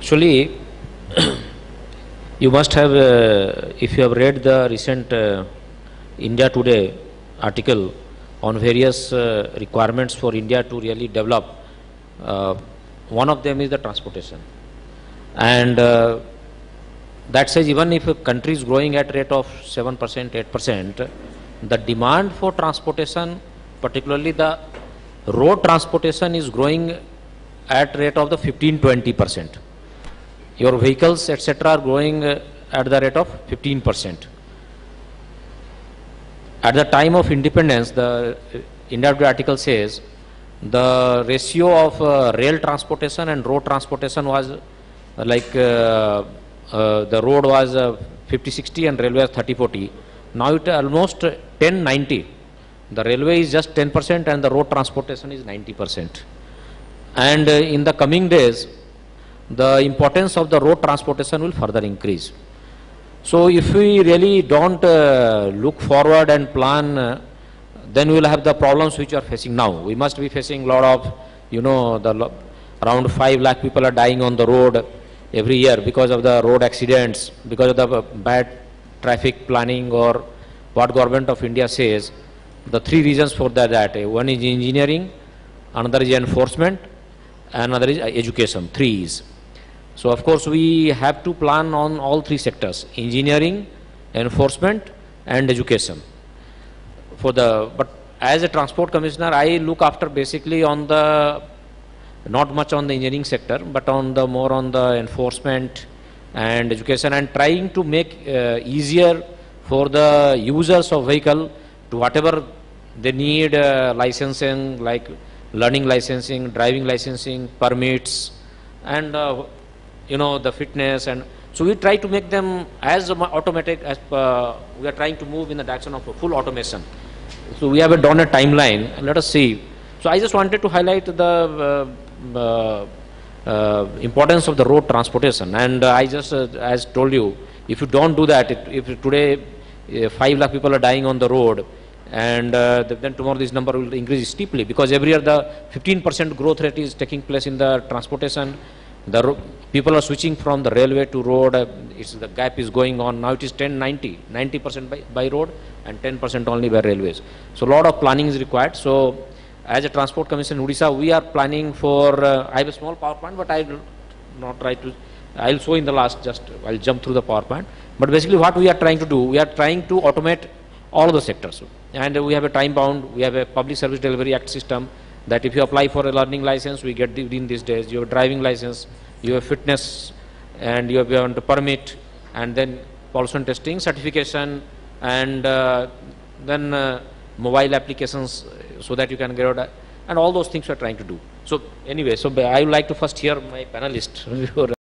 Actually, you must have, if you have read the recent India Today article on various requirements for India to really develop, one of them is the transportation. And that says even if a country is growing at rate of 7%, 8%, the demand for transportation, particularly the road transportation, is growing at rate of the 15-20%. Your vehicles, etc., are growing at the rate of 15%. At the time of independence, the India Today article says the ratio of rail transportation and road transportation was like the road was 50-60 and railway was 30-40. Now it almost 10-90. The railway is just 10% and the road transportation is 90%. And in the coming days, the importance of the road transportation will further increase. So if we really don't look forward and plan, then we will have the problems which we are facing now. We must be facing a lot of, around 5 lakh people are dying on the road every year because of the road accidents, because of the bad traffic planning, or what government of India says. The 3 reasons for that, one is engineering, another is enforcement, another is education, 3 is. So of course we have to plan on all 3 sectors: engineering, enforcement and education. But as a transport commissioner, I look after basically on the, not much on the engineering sector, but on the more on the enforcement and education, and trying to make easier for the users of vehicle to whatever they need licensing, like learning licensing, driving licensing, permits, and the fitness. And so we try to make them as automatic as we are trying to move in the direction of full automation. So we have done a timeline, and let us see. So I just wanted to highlight the importance of the road transportation, and I just as told you, if you don't do that, if today 5 lakh people are dying on the road, and then tomorrow this number will increase steeply, because every year the 15% growth rate is taking place in the transportation. People are switching from the railway to road. The gap is going on. Now it is 90% by road and 10% only by railways. So a lot of planning is required. So as a transport commission in Odisha, we are planning for, I have a small power plant, but I will not try to, I will show in the last, I'll jump through the power plant. But basically what we are trying to do, we are trying to automate all the sectors. And we have a time bound, we have a Public Service Delivery Act system, that if you apply for a learning license, we get within these days. You have a driving license, you have fitness, and you have a permit, and then pollution testing, certification, and then mobile applications, so that you can get out, and all those things we are trying to do. So anyway, so I would like to first hear my panelist.